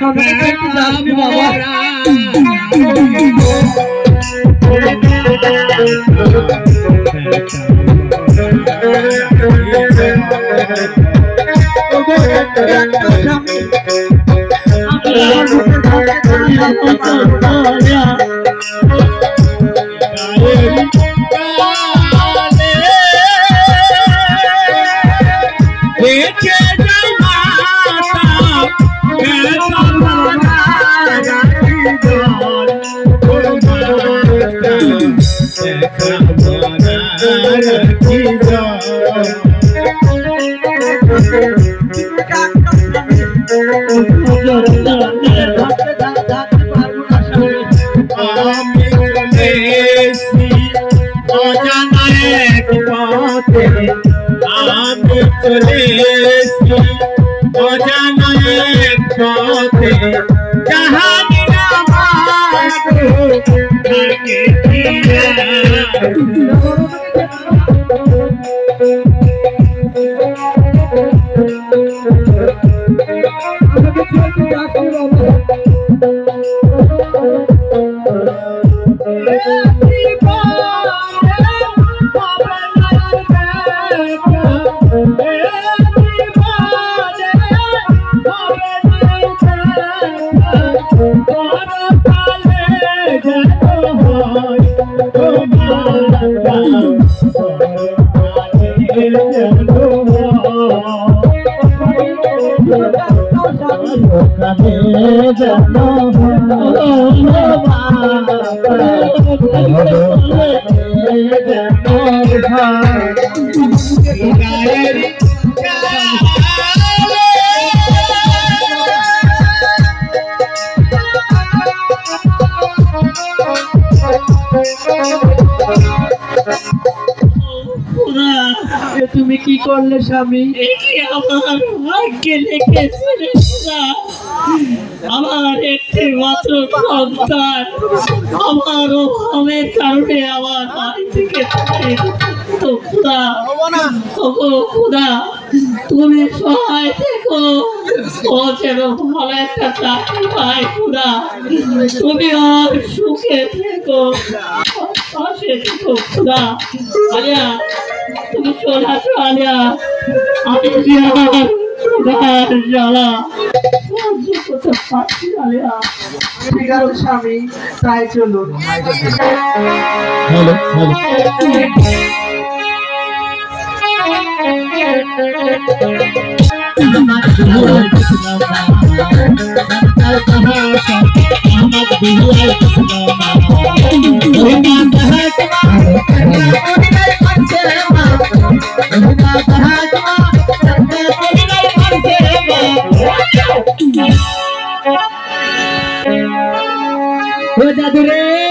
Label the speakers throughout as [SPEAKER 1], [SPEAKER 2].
[SPEAKER 1] আমি বাবা তুমি কি করলে স্বামী? আমার ভাগ্যে লিখেছিল আমার একটি মাত্র সন্তান আমার অভাবের কারণে আমার বাড়ি থেকে তো খোদা খোদা তুমি সহায় থেকো ও যেন ভালো একটা চাকরি পায় খোদা তুমি আর সুখে থেকো পাশে থেকো খোদা আলিয়া তুমি চলে আসো আলিয়া আমি জ্বালা ঠিক আছে স্বামী তাই চলুন जादुरे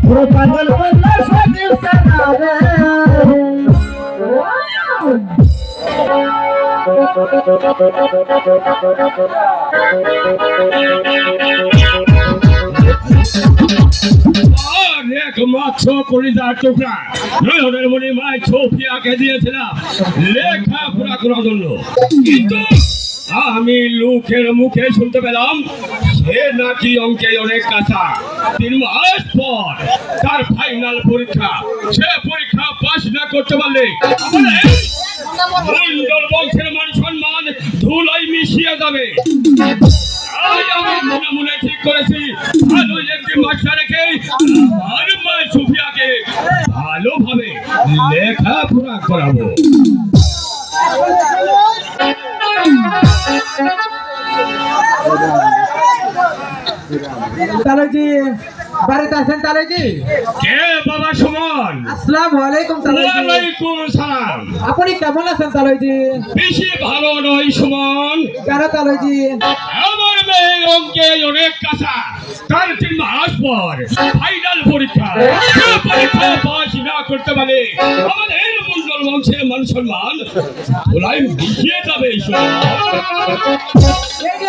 [SPEAKER 1] পুরো পাগল করলো সজীব সানারে
[SPEAKER 2] একমাত্র কলিজার টুকরা নয়নের মনে মাই সোফিয়াকে দিয়েছিলাম লেখাপড়া করার জন্য, কিন্তু আমি লোকের মুখে শুনতে পেলাম সে নাকি অঙ্কে অনেক কাঁচা। 3 মাস পর তার ফাইনাল পরীক্ষা, সে পরীক্ষা পাস না করতে পারলে মন্ডল বংশের মান সম্মান ধুলাই মিশিয়ে যাবে। আমি মনে মনে ঠিক করেছি ভালো একটি মাস্টার রেখে আমার মা সুফিয়াকে ভালোভাবে লেখাপড়া করাবো।
[SPEAKER 1] তালুজি বাড়িতে আছেন? তালুজি
[SPEAKER 2] কে বাবা সুমন?
[SPEAKER 1] আসসালামু আলাইকুম।
[SPEAKER 2] ওয়ালাইকুম সালাম।
[SPEAKER 1] আপনি কেমন আছেন তালুজি?
[SPEAKER 2] বেশি ভালো নয় সুমন।
[SPEAKER 1] কেন তালুজি?
[SPEAKER 2] আমার মেয়ে অঙ্কে অনেক কাঁচা, তার 3 মাস পর ফাইনাল পরীক্ষা, সে পরীক্ষা পাস না করতে পারে আমাদের মন্ডল বংশের মান সম্মান ধুলাই মিশিয়ে যাবে।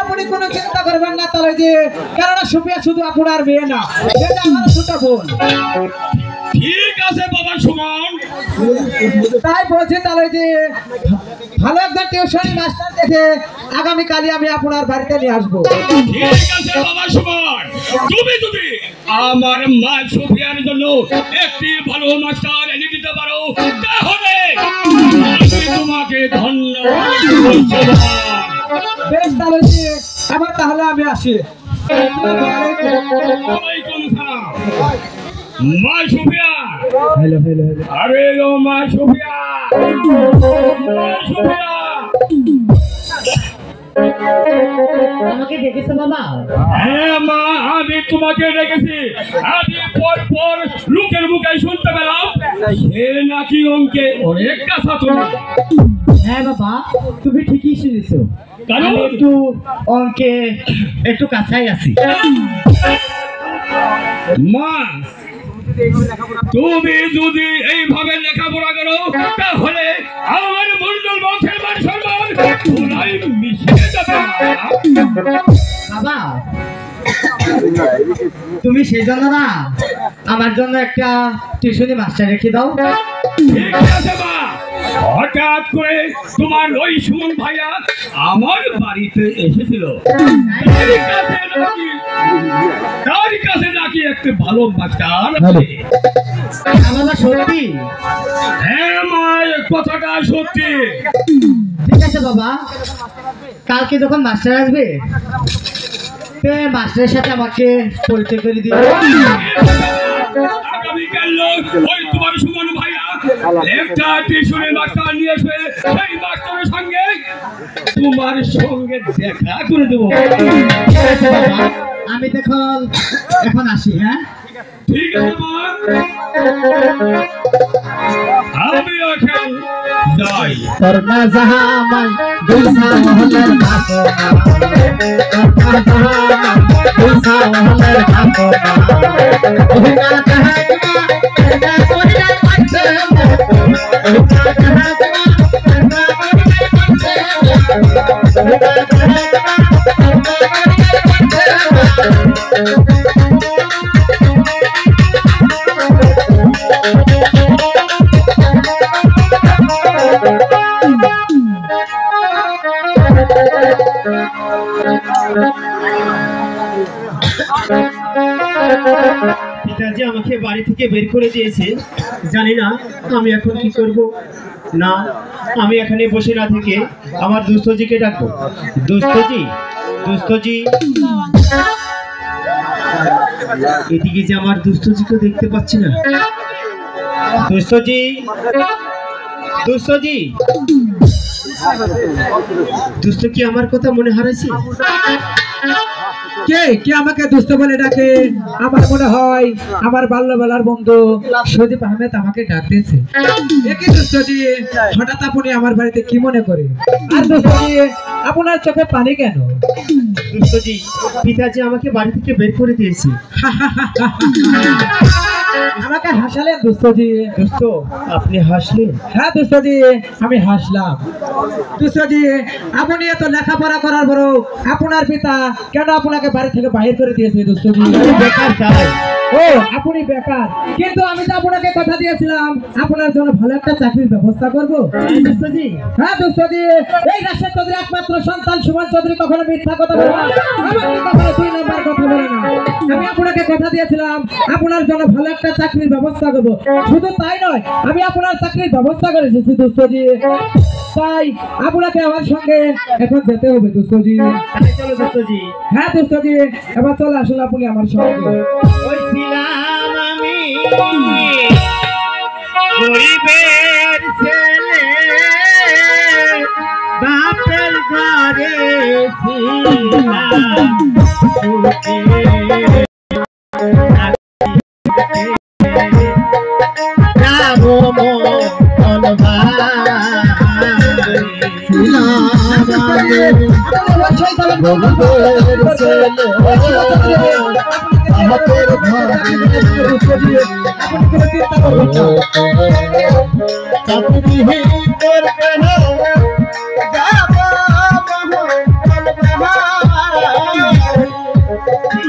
[SPEAKER 1] আপনি কোনো চিন্তা করবেন না তালুজি, কেননা সুফিয়া শুধু আপনার মেয়ে না, এটা আমার ছোট বোন।
[SPEAKER 2] ঠিক আছে বাবা সুমন।
[SPEAKER 1] তাই বলছি তালুজি, ভালো একজন টিউশন মাস্টার দেখে আগামীকালই আমি আপনার বাড়িতে নিয়ে আসবো।
[SPEAKER 2] ঠিক আছে বাবা সুমন, তুমি যদি আমার মা সুফিয়ার জন্য একটি ভালো মাস্টার এনে দিতে পারো তাহলে আমি তোমাকে ধন্যবাদ।
[SPEAKER 1] বেশ তালুজি, আবার তাহলে আমি আসি।
[SPEAKER 2] ওয়ালাইকুম সালাম। মা সুফিয়া,
[SPEAKER 1] হ্যালো হ্যালো হ্যালো।
[SPEAKER 2] আরে ও মা সুফিয়া, মা সুফিয়া।
[SPEAKER 1] আমাকে ডেকেছো বাবা?
[SPEAKER 2] হ্যাঁ মা, আমি তোমাকে ডেকেছি। আমি পর পর লোকের মুখে শুনতে পেলাম সে নাকি অঙ্কে অনেক কাঁচা। তুমি?
[SPEAKER 1] হ্যাঁ বাবা, তুমি ঠিকই শুনেছো,
[SPEAKER 2] কারণ
[SPEAKER 1] আমি একটু অঙ্কে একটু কাছাই আছি।
[SPEAKER 2] মা, তুমি যদি এইভাবে লেখাপড়া করো তাহলে আমার মন্ডল বংশের মান সম্মান ধুলাই মিশিয়ে যাবে।
[SPEAKER 1] বাবা, তুমি সেই জন্য না আমার জন্য একটা টিউশনি মাস্টার রেখে দাও।
[SPEAKER 2] ঠিক আছে মা, হঠাৎ করে তোমার ওই সুমন ভাইয়া আমার বাড়িতে এসেছিল, তার কাছে নাকি একটা ভালো মাস্টার আছে।
[SPEAKER 1] বাবা সত্যি?
[SPEAKER 2] হ্যাঁ মা, কথাটা সত্যি।
[SPEAKER 1] ঠিক আছে বাবা, কালকে যখন মাস্টার আসবে মাস্টারের সাথে আমাকে পরিচয় করে দিও।
[SPEAKER 2] আগামীকাল ওই তোমার সুমন ভাইয়া একটা টিউশনের মাস্টার নিয়ে আসবে, সেই মাস্টারের সঙ্গে তোমার সঙ্গে দেখা করে দেবো।
[SPEAKER 1] ঠিক আছে বাবা, আমি এখন আসি। হ্যাঁ
[SPEAKER 2] ঠিক আছে মা, আমি এখন যাই।
[SPEAKER 1] করনা জাহামান দুসা মহলের ভাগো করনা জাহামান দুসা মহলের ভাগো ওহনা জাহানা করনা কোরিয়ার পাচ্ছে ওহনা জাহানা করনা কোরিয়ার পাচ্ছে ওহনা জাহানা করনা কোরিয়ার পাচ্ছে। পিতাজি আমাকে বাড়ি থেকে বের করে দিয়েছে, জানি না আমি এখন কি করব। না, আমি এখানে বসে না থেকে আমার দুস্থজিকে ডাকবো। দুস্থজি, দুস্থজি। এদিকে যে আমার দুস্থজিকে দেখতে পাচ্ছি না। দুস্থজি, দুস্থজি, দুস্থ কি আমার কথা মনে হারাইছে? কে কে আমাকে দুস্থ বলে ডাকে? আমার মনে হয় আমার বাল্যবেলার বন্ধু সজীব আহমেদ আমাকে ডাকতেছে। একই দুস্থজি, হঠাৎ আপনি আমার বাড়িতে কি মনে করে? আর দুস্থজি, আপনার চোখে পানি কেন? দুস্থজি, পিতাজি আমাকে বাড়ি থেকে বের করে দিয়েছে। আমাকে হাসালেন দোস্তজি।
[SPEAKER 3] দোস্ত আপনি হাসলেন?
[SPEAKER 1] হ্যাঁ দোস্তজি, আমি হাসলাম। দোস্তজি, আপনি এত লেখাপড়া করার পরও আপনার পিতা কেন আপনাকে বাড়ি থেকে বাহির করে দিয়েছে দোস্তজি?
[SPEAKER 3] বেকার চাই।
[SPEAKER 1] ও, আপনি বেকার, কিন্তু আমি তো আপনাকে কথা দিয়েছিলাম আপনার জন্য ভালো একটা চাকরির ব্যবস্থা করবো।
[SPEAKER 3] দোস্তজি
[SPEAKER 1] হ্যাঁ দোস্তজি, এই রাশেদ চৌধুরী একমাত্র সন্তান সুমন চৌধুরী কখনো মিথ্যা কথা বলে না, আমার পিতা কখনো 2 নাম্বার কথা বলে না। আমি আপনাকে কথা দিয়েছিলাম আপনার জন্য ভালো একটা চাকরির ব্যবস্থা করবো। শুধু তাই নয়, আমি আপনার চাকরির ব্যবস্থা করে এসেছি দোস্তজি। তাই আপনাকে আমার সঙ্গে এখন যেতে হবে দোস্তজি।
[SPEAKER 3] তাই চলো দোস্তজি।
[SPEAKER 1] হ্যাঁ দোস্তজি, এবার চলে আসুন আপনি আমার সঙ্গে।
[SPEAKER 3] ওই ছিলাম আমি গরিবের ছেলে, বাপের ঘরে ছিলাম সুখে। যাবো মন ভাই, ছিলাম আমি গরিবের ছেলে, বাপের ঘরে চাকরি করতে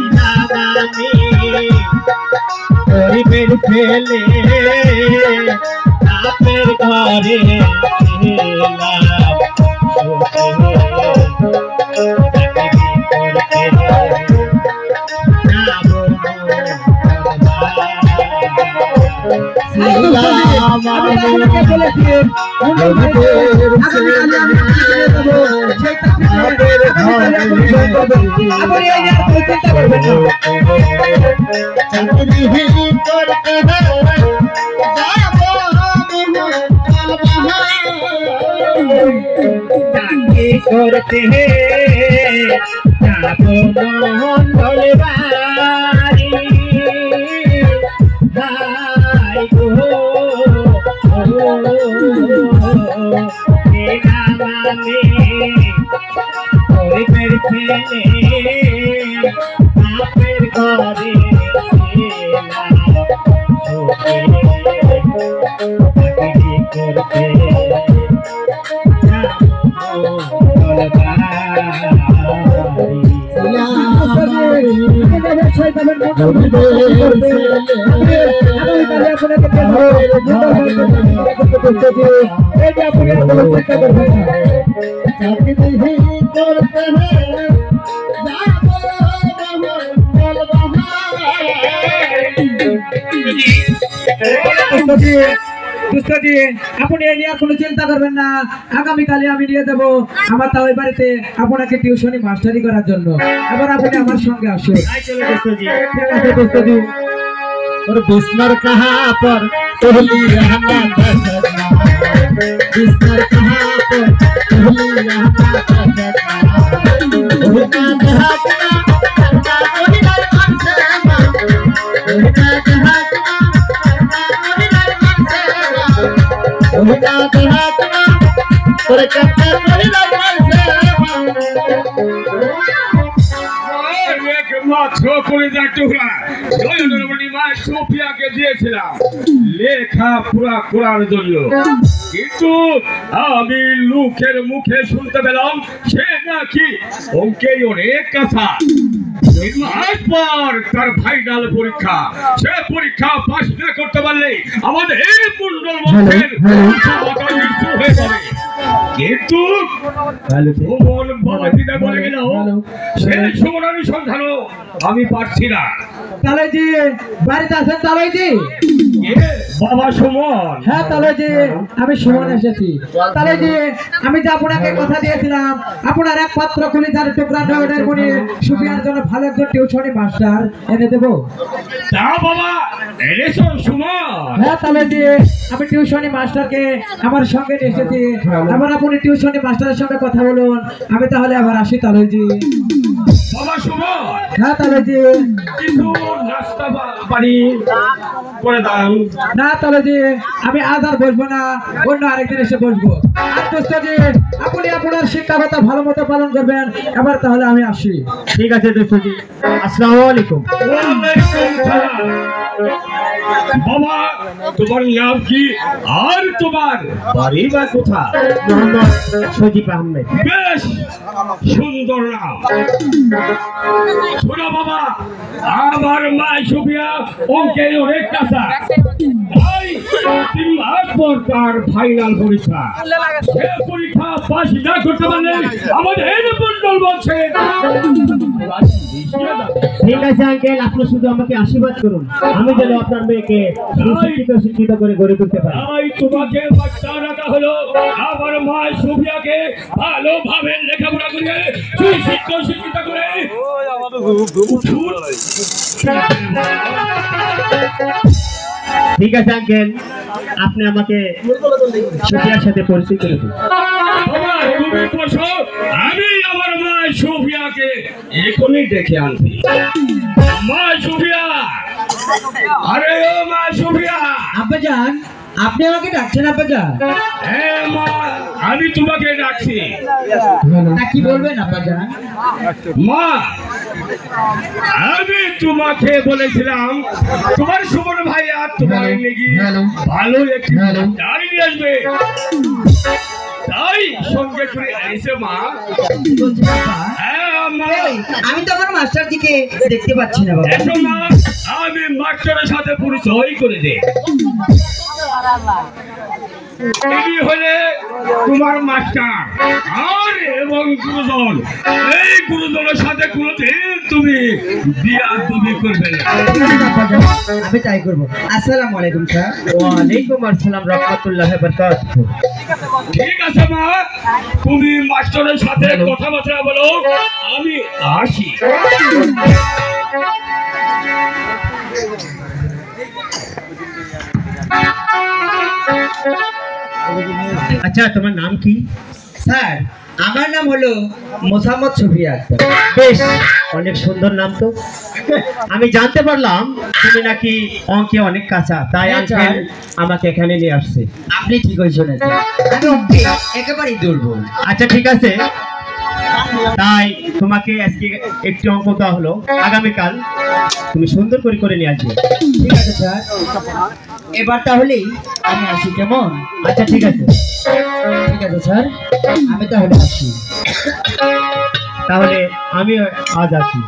[SPEAKER 3] গরিবের ছেলে, বাপের ঘরে করতে যাবো মঙ্গল বাড়ি, ভাই গো গরিবের ছেলে, বাপের ঘরে চাকরি করতে
[SPEAKER 1] দুষ্টজি, আপনি এ নিয়ে কোনো চিন্তা করবেন না। আগামীকালে আমি নিয়ে যাবো আমার তাওই বাড়িতে আপনাকে টিউশনি মাস্টারি করার জন্য। এবার আপনি আমার সঙ্গে আসুন। ঠিক আছে দুষ্টজি।
[SPEAKER 3] और बिस्तर कहाँ पर पहली रहना दसना, बिस्तर कहाँ पर पहली रहना दसना, उनका जहाजना करना कोई डर अंसना, उनका जहाजना करना कोई डर अंसना, उनका जहाजना पर करना कोई डर अंसना।
[SPEAKER 2] সোফিয়াকে দিয়েছিলাম লেখাপড়া করার জন্য, কিন্তু আমি লোকের মুখে শুনতে পেলাম সে নাকি অঙ্কে অনেক কাঁচা। 2 মাস পর তার ফাইনাল পরীক্ষা, সে পরীক্ষা পাস না করতে পারলে আমাদের মন্ডল বংশের নিঃস্ব হয়ে যাবে। কিন্তু সুমন বাবাজিদা বলে গেল সে সুমন আমি সন্ধানও আমি পারছি না।
[SPEAKER 1] তালেজি বাড়িতে আছেন? তালেজি
[SPEAKER 2] বাবা সুমন?
[SPEAKER 1] হ্যাঁ তালেজি, আমি সুমন এসেছি। তালেজি, আমি যে আপনাকে কথা দিয়েছিলাম আপনার একমাত্র কলিজার টুকরা নয়নের মনি সুফিয়ার জন্য ভালো একজন টিউশনি মাস্টার এনে দেবো।
[SPEAKER 2] তা বাবা এনেছো সুমন?
[SPEAKER 1] হ্যাঁ তালেজি, আমি টিউশনি মাস্টারকে আমার সঙ্গে নিয়ে এসেছি। এবার আপনি টিউশনি মাস্টারের সঙ্গে কথা বলুন, আমি তাহলে আবার আসি তালেজি।
[SPEAKER 2] বাবা সুমন?
[SPEAKER 1] হ্যাঁ তালেজি।
[SPEAKER 2] কিন্তু নাস্তা পানি করে দাও
[SPEAKER 1] না তালেজি, আমি আজ আর বসবো না, অন্য আরেকদিন এসে বসবো। আর দোস্তজি, আপনি আপনার শিক্ষাগত ভালো মতো পালন করবেন। এবার তাহলে আমি আসি।
[SPEAKER 3] ঠিক আছে দোস্তজি, আসসালামু আলাইকুম।
[SPEAKER 2] ওয়ালাইকুম সালাম। বাবা তোমার নাম কি আর তোমার বাড়ি বা কোথা?
[SPEAKER 3] মোহাম্মদ সজীব আহমেদ।
[SPEAKER 2] বেশ সুন্দর নাম। শোনো বাবা, আমার মা সুফিয়া অঙ্কে অনেক কাঁচা, তাই 3 মাস পর তার ফাইনাল পরীক্ষা। সে পরীক্ষা পাস না করতে পারলে আমাদের মন্ডল বলছে।
[SPEAKER 3] ঠিক আছে আঙ্কেল, আপনি শুধু আমাকে আশীর্বাদ করুন, আমি যেন আপনার মেয়েকে শিক্ষিত করে গড়ে তুলতে পারি।
[SPEAKER 2] তাই তোমাকে বাচ্চা রাখা হলো আমার মা সুফিয়াকে ভালোভাবে লেখাপড়া করে শিক্ষিত করে
[SPEAKER 3] ঠিক আছে আঙ্কেল, আপনি আমাকে সুফিয়ার সাথে পরিচয় করে দিন।
[SPEAKER 2] বাবা, তুমি বসো, আমি আমার মা সুফিয়াকে এখনই ডেকে আনছি। মা সুফিয়া, আরে ও মা সুফিয়া।
[SPEAKER 1] আব্বাজান, আপনি আমাকে ডাকছেন আব্বাজান?
[SPEAKER 2] হ্যাঁ মা, আমি তোমাকে ডাকছি।
[SPEAKER 1] তা কি বলবেন আব্বাজান?
[SPEAKER 2] মা, আমি তোমাকে বলেছিলাম তোমার সুমন ভাই আর তোমার নাকি ভালো একটি গাড়ি নিয়ে আসবে, তাই সঙ্গে করে এসে মা। হ্যাঁ মা,
[SPEAKER 1] আমি তো আমার মাস্টার দিকে দেখতে পাচ্ছি না বাবা।
[SPEAKER 2] এসো মা, আমি মাস্টারের সাথে পরিচয় করে দে। ইনি হলে তোমার মাস্টার আর এবং গুরুজন। এই গুরুজনের সাথে কোনোদিন তুমি বিয়া তুমি করবে না।
[SPEAKER 1] আমি তাই করবো। আসসালামু আলাইকুম স্যার।
[SPEAKER 3] ওয়ালাইকুম আসসালাম রাহমাতুল্লাহি ওয়া বারাকাতুহু।
[SPEAKER 2] ঠিক আছে মা, তুমি মাস্টারের সাথে কথাবার্তা বলো, আমি আসি।
[SPEAKER 3] আচ্ছা, তোমার নাম কি?
[SPEAKER 1] স্যার, আমার নাম হলো মোসাম্মদ সুফিয়া আক্তার।
[SPEAKER 3] বেশ, অনেক সুন্দর নাম তো। আমি জানতে পারলাম তুমি নাকি অঙ্কে অনেক কাঁচা, তাই আঙ্কেল আমাকে এখানে নিয়ে আসছে।
[SPEAKER 1] আপনি ঠিকই শুনেছেন, আমি অঙ্কে একেবারেই দুর্বল।
[SPEAKER 3] আচ্ছা ঠিক আছে, তাই তোমাকে আজকে একটি অঙ্ক দেওয়া হলো, আগামীকাল তুমি সুন্দর করে করে নিয়ে আসবে।
[SPEAKER 1] ঠিক আছে স্যার, এবার তাহলেই আমি আসি, কেমন?
[SPEAKER 3] আচ্ছা ঠিক আছে,
[SPEAKER 1] ঠিক আছে স্যার, আমি তাহলে আসি।
[SPEAKER 3] তাহলে আমি আজ আসি।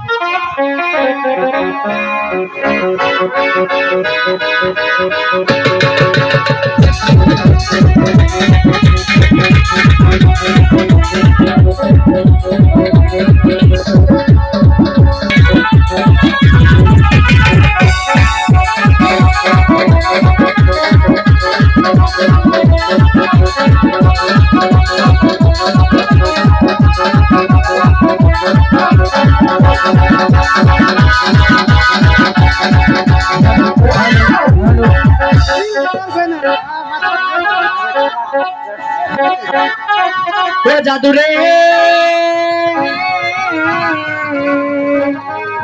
[SPEAKER 1] জাদু রে,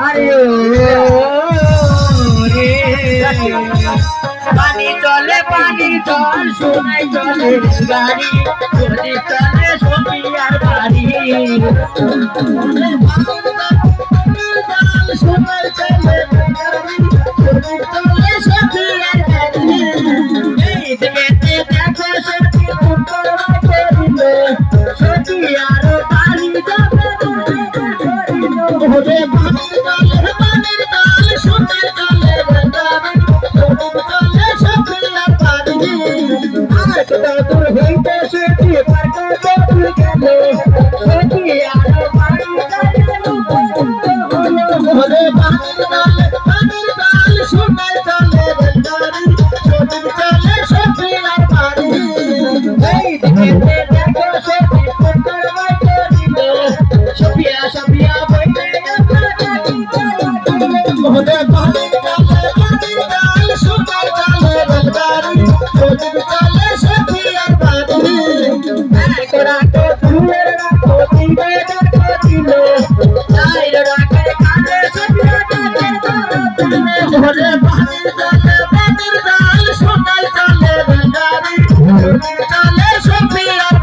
[SPEAKER 1] আরে ও রে, পানি চলে পানি চল, সোনাই চলে গাড়ি, যদি চলে সোনিয়ার বাড়ি। সোনাই চলে গাড়ি, যদি চলে সোনিয়ার বাড়ি। এই দিকে দেখো সত্যি উত্তর করিল, সোনিয়ার বাড়ি যাবে ওরে পানির দল সোনাই চলে গাড়ি, চলে সোনিয়ার বাড়ি। আর দূর হইতে সেটি পাটা দূর গেল, সোনিয়ার বাড়ি ওরে পানির দল সোনাই চলে গাড়ি, চলে সোনিয়ার বাড়ি। এই দিকে দেখো সেটি উত্তর করিল, সুফিয়া সুফিয়া বইতে ওরে পানির দল সোনাই চলে গাড়ি, চলে সোনিয়ার বাড়ি। এক রাতে ফুলের রাখো দিবে ডাকো দিলে, চাই রাতে কানে সুফিয়া ডাকে দিলে। ওরে পানির দল সোনাই চলে গাড়ি, চলে সোনিয়ার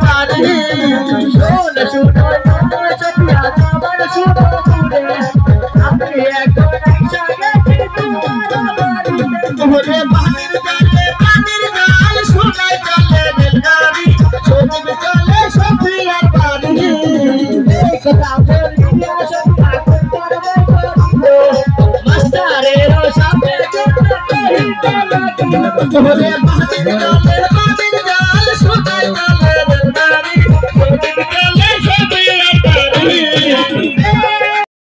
[SPEAKER 4] ওরে বাঁধে গেলে